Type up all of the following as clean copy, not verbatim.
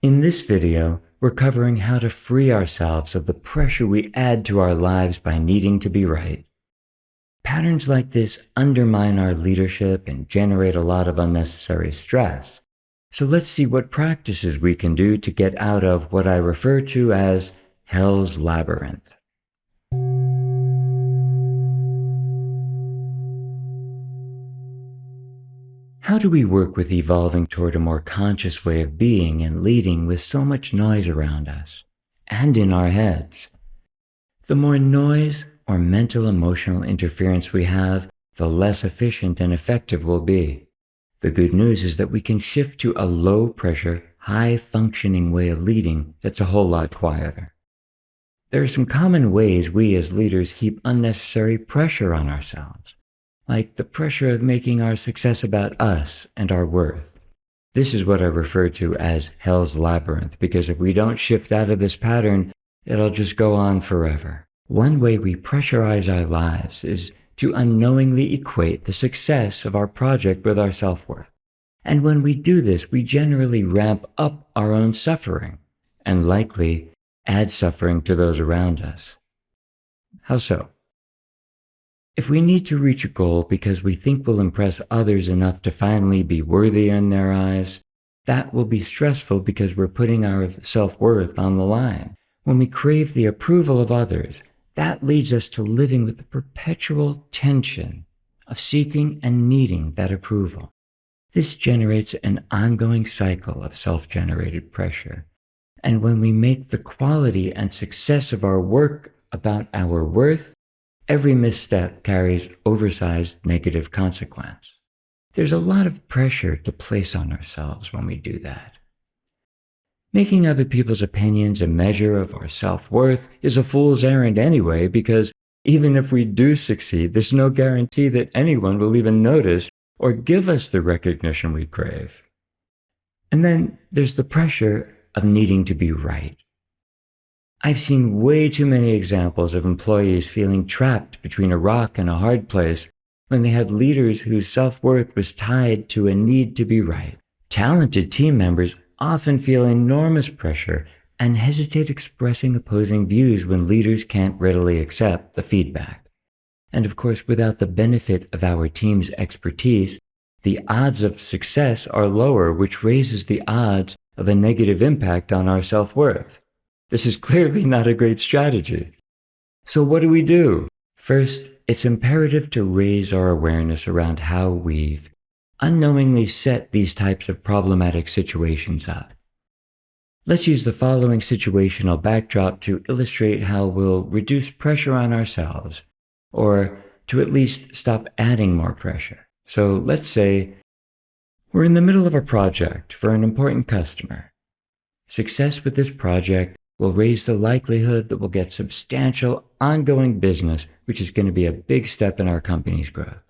In this video, we're covering how to free ourselves of the pressure we add to our lives by needing to be right. Patterns like this undermine our leadership and generate a lot of unnecessary stress. So let's see what practices we can do to get out of what I refer to as hell's labyrinth. How do we work with evolving toward a more conscious way of being and leading with so much noise around us and in our heads? The more noise or mental emotional interference we have, the less efficient and effective we'll be. The good news is that we can shift to a low-pressure, high-functioning way of leading that's a whole lot quieter. There are some common ways we as leaders heap unnecessary pressure on ourselves, like the pressure of making our success about us and our worth. This is what I refer to as hell's labyrinth, because if we don't shift out of this pattern, it'll just go on forever. One way we pressurize our lives is to unknowingly equate the success of our project with our self-worth. And when we do this, we generally ramp up our own suffering and likely add suffering to those around us. How so? If we need to reach a goal because we think we'll impress others enough to finally be worthy in their eyes, that will be stressful because we're putting our self-worth on the line. When we crave the approval of others, that leads us to living with the perpetual tension of seeking and needing that approval. This generates an ongoing cycle of self-generated pressure. And when we make the quality and success of our work about our worth, every misstep carries oversized negative consequence. There's a lot of pressure to place on ourselves when we do that. Making other people's opinions a measure of our self-worth is a fool's errand anyway, because even if we do succeed, there's no guarantee that anyone will even notice or give us the recognition we crave. And then there's the pressure of needing to be right. I've seen way too many examples of employees feeling trapped between a rock and a hard place when they had leaders whose self-worth was tied to a need to be right. Talented team members often feel enormous pressure and hesitate expressing opposing views when leaders can't readily accept the feedback. And of course, without the benefit of our team's expertise, the odds of success are lower, which raises the odds of a negative impact on our self-worth. This is clearly not a great strategy. So what do we do? First, it's imperative to raise our awareness around how we've unknowingly set these types of problematic situations up. Let's use the following situational backdrop to illustrate how we'll reduce pressure on ourselves, or to at least stop adding more pressure. So let's say we're in the middle of a project for an important customer. Success with this project will raise the likelihood that we'll get substantial ongoing business, which is going to be a big step in our company's growth.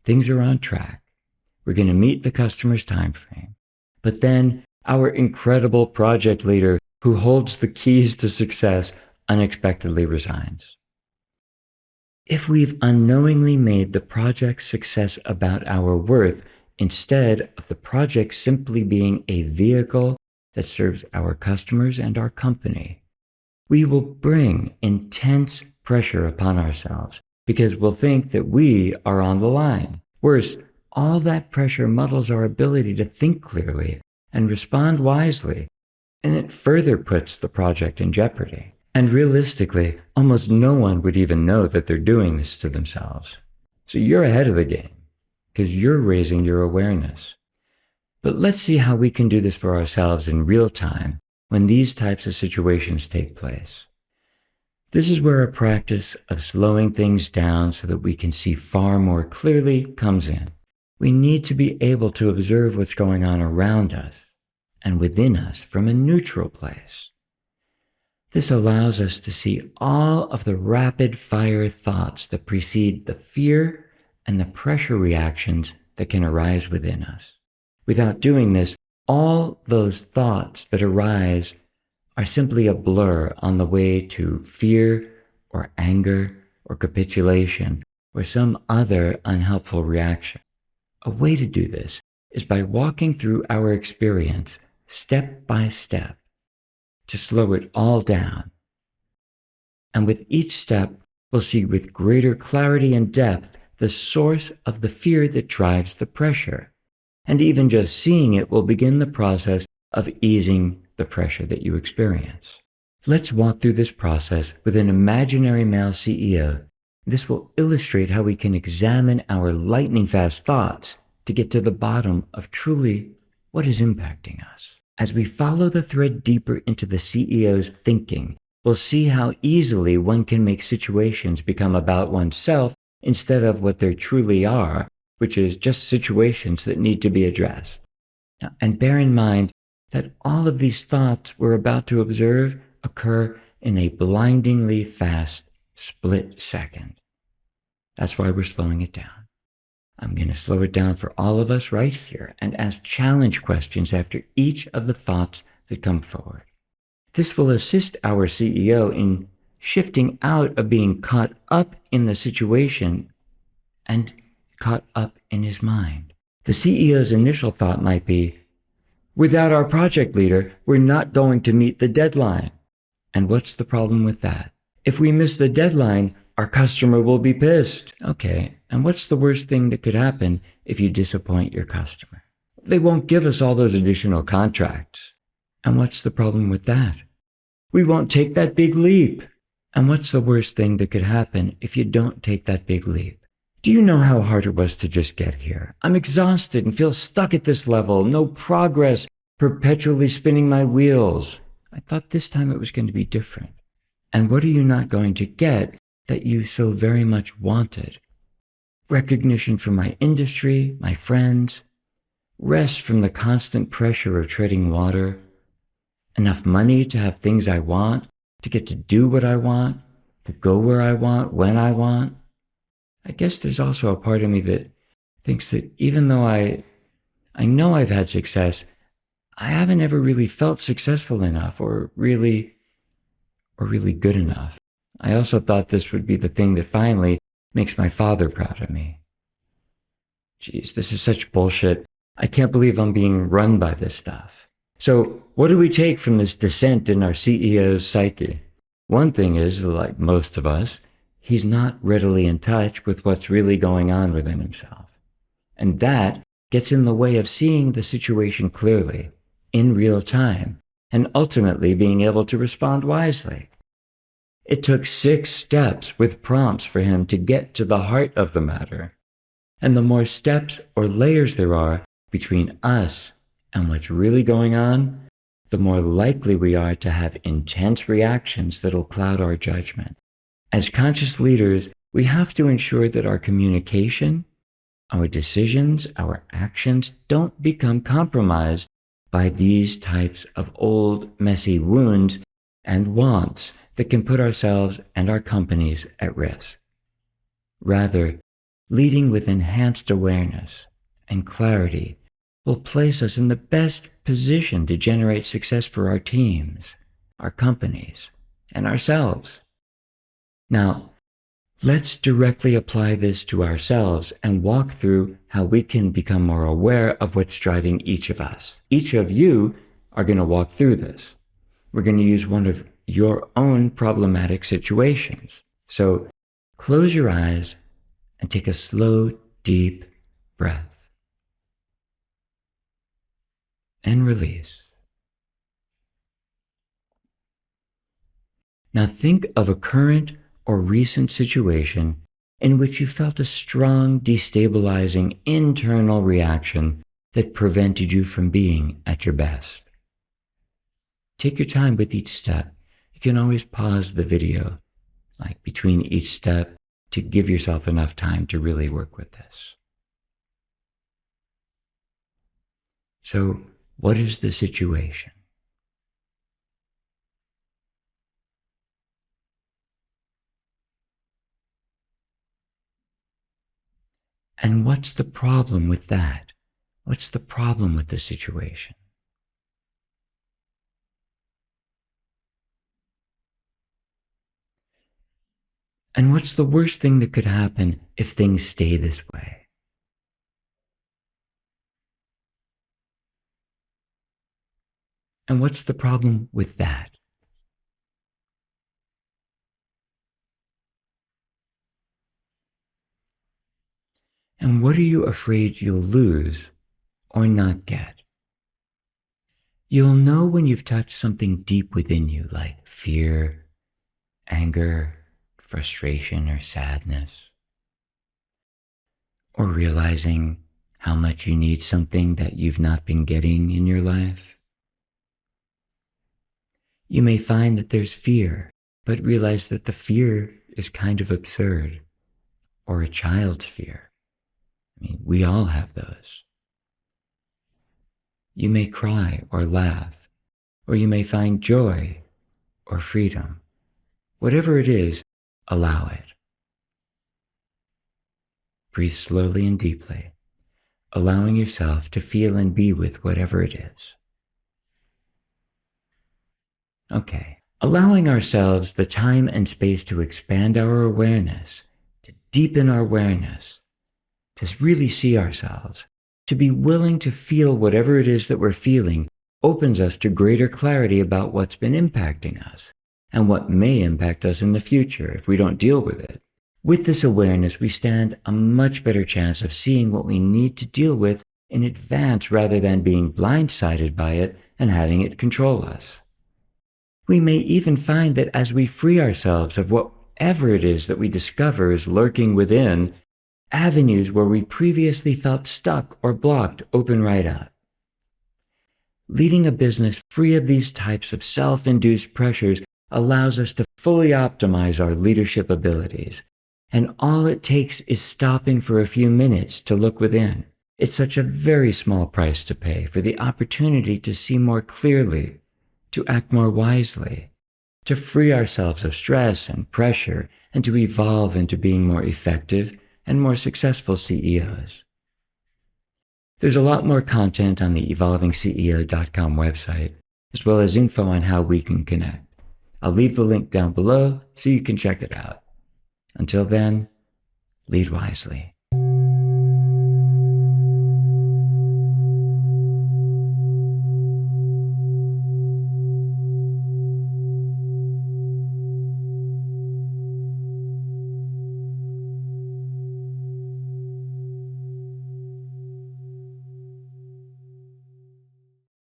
Things are on track. We're going to meet the customer's time frame. But then our incredible project leader who holds the keys to success unexpectedly resigns. If we've unknowingly made the project's success about our worth instead of the project simply being a vehicle that serves our customers and our company, we will bring intense pressure upon ourselves because we'll think that we are on the line. Worse, all that pressure muddles our ability to think clearly and respond wisely, and it further puts the project in jeopardy. And realistically, almost no one would even know that they're doing this to themselves. So you're ahead of the game, because you're raising your awareness. But let's see how we can do this for ourselves in real time when these types of situations take place. This is where a practice of slowing things down so that we can see far more clearly comes in. We need to be able to observe what's going on around us and within us from a neutral place. This allows us to see all of the rapid-fire thoughts that precede the fear and the pressure reactions that can arise within us. Without doing this, all those thoughts that arise are simply a blur on the way to fear or anger or capitulation or some other unhelpful reaction. A way to do this is by walking through our experience step by step, to slow it all down. And with each step, we'll see with greater clarity and depth the source of the fear that drives the pressure. And even just seeing it will begin the process of easing the pressure that you experience. Let's walk through this process with an imaginary male CEO. This will illustrate how we can examine our lightning-fast thoughts to get to the bottom of truly what is impacting us. As we follow the thread deeper into the CEO's thinking, we'll see how easily one can make situations become about oneself instead of what they truly are, which is just situations that need to be addressed. Now, and bear in mind that all of these thoughts we're about to observe occur in a blindingly fast split second. That's why we're slowing it down. I'm going to slow it down for all of us right here and ask challenge questions after each of the thoughts that come forward. This will assist our CEO in shifting out of being caught up in the situation and caught up in his mind. The CEO's initial thought might be, without our project leader, we're not going to meet the deadline. And what's the problem with that? If we miss the deadline, our customer will be pissed. Okay, and what's the worst thing that could happen if you disappoint your customer? They won't give us all those additional contracts. And what's the problem with that? We won't take that big leap. And what's the worst thing that could happen if you don't take that big leap? Do you know how hard it was to just get here? I'm exhausted and feel stuck at this level, no progress, perpetually spinning my wheels. I thought this time it was going to be different. And what are you not going to get that you so very much wanted? Recognition from my industry, my friends, rest from the constant pressure of treading water, enough money to have things I want, to get to do what I want, to go where I want, when I want. I guess there's also a part of me that thinks that even though I know I've had success, I haven't ever really felt successful enough or really good enough. I also thought this would be the thing that finally makes my father proud of me. Geez, this is such bullshit. I can't believe I'm being run by this stuff. So what do we take from this descent in our CEO's psyche? One thing is, like most of us, he's not readily in touch with what's really going on within himself. And that gets in the way of seeing the situation clearly, in real time, and ultimately being able to respond wisely. It took 6 steps with prompts for him to get to the heart of the matter. And the more steps or layers there are between us and what's really going on, the more likely we are to have intense reactions that'll cloud our judgment. As conscious leaders, we have to ensure that our communication, our decisions, our actions don't become compromised by these types of old, messy wounds and wants that can put ourselves and our companies at risk. Rather, leading with enhanced awareness and clarity will place us in the best position to generate success for our teams, our companies, and ourselves. Now, let's directly apply this to ourselves and walk through how we can become more aware of what's driving each of us. Each of you are going to walk through this. We're going to use one of your own problematic situations. So close your eyes and take a slow, deep breath. And release. Now think of a current or recent situation in which you felt a strong, destabilizing internal reaction that prevented you from being at your best. Take your time with each step. You can always pause the video, like between each step, to give yourself enough time to really work with this. So, what is the situation? And what's the problem with that? What's the problem with the situation? And what's the worst thing that could happen if things stay this way? And what's the problem with that? And what are you afraid you'll lose or not get? You'll know when you've touched something deep within you, like fear, anger, frustration, or sadness, or realizing how much you need something that you've not been getting in your life. You may find that there's fear, but realize that the fear is kind of absurd, or a child's fear. I mean, we all have those. You may cry or laugh, or you may find joy or freedom. Whatever it is, allow it. Breathe slowly and deeply, allowing yourself to feel and be with whatever it is. Okay, allowing ourselves the time and space to expand our awareness, to deepen our awareness, to really see ourselves, to be willing to feel whatever it is that we're feeling, opens us to greater clarity about what's been impacting us and what may impact us in the future if we don't deal with it. With this awareness, we stand a much better chance of seeing what we need to deal with in advance rather than being blindsided by it and having it control us. We may even find that as we free ourselves of whatever it is that we discover is lurking within, avenues where we previously felt stuck or blocked open right up. Leading a business free of these types of self-induced pressures allows us to fully optimize our leadership abilities. And all it takes is stopping for a few minutes to look within. It's such a very small price to pay for the opportunity to see more clearly, to act more wisely, to free ourselves of stress and pressure, and to evolve into being more effective and more successful CEOs. There's a lot more content on the 𝗤𝗂𝗋𝐶EO.com website, as well as info on how we can connect. I'll leave the link down below so you can check it out. Until then, lead wisely.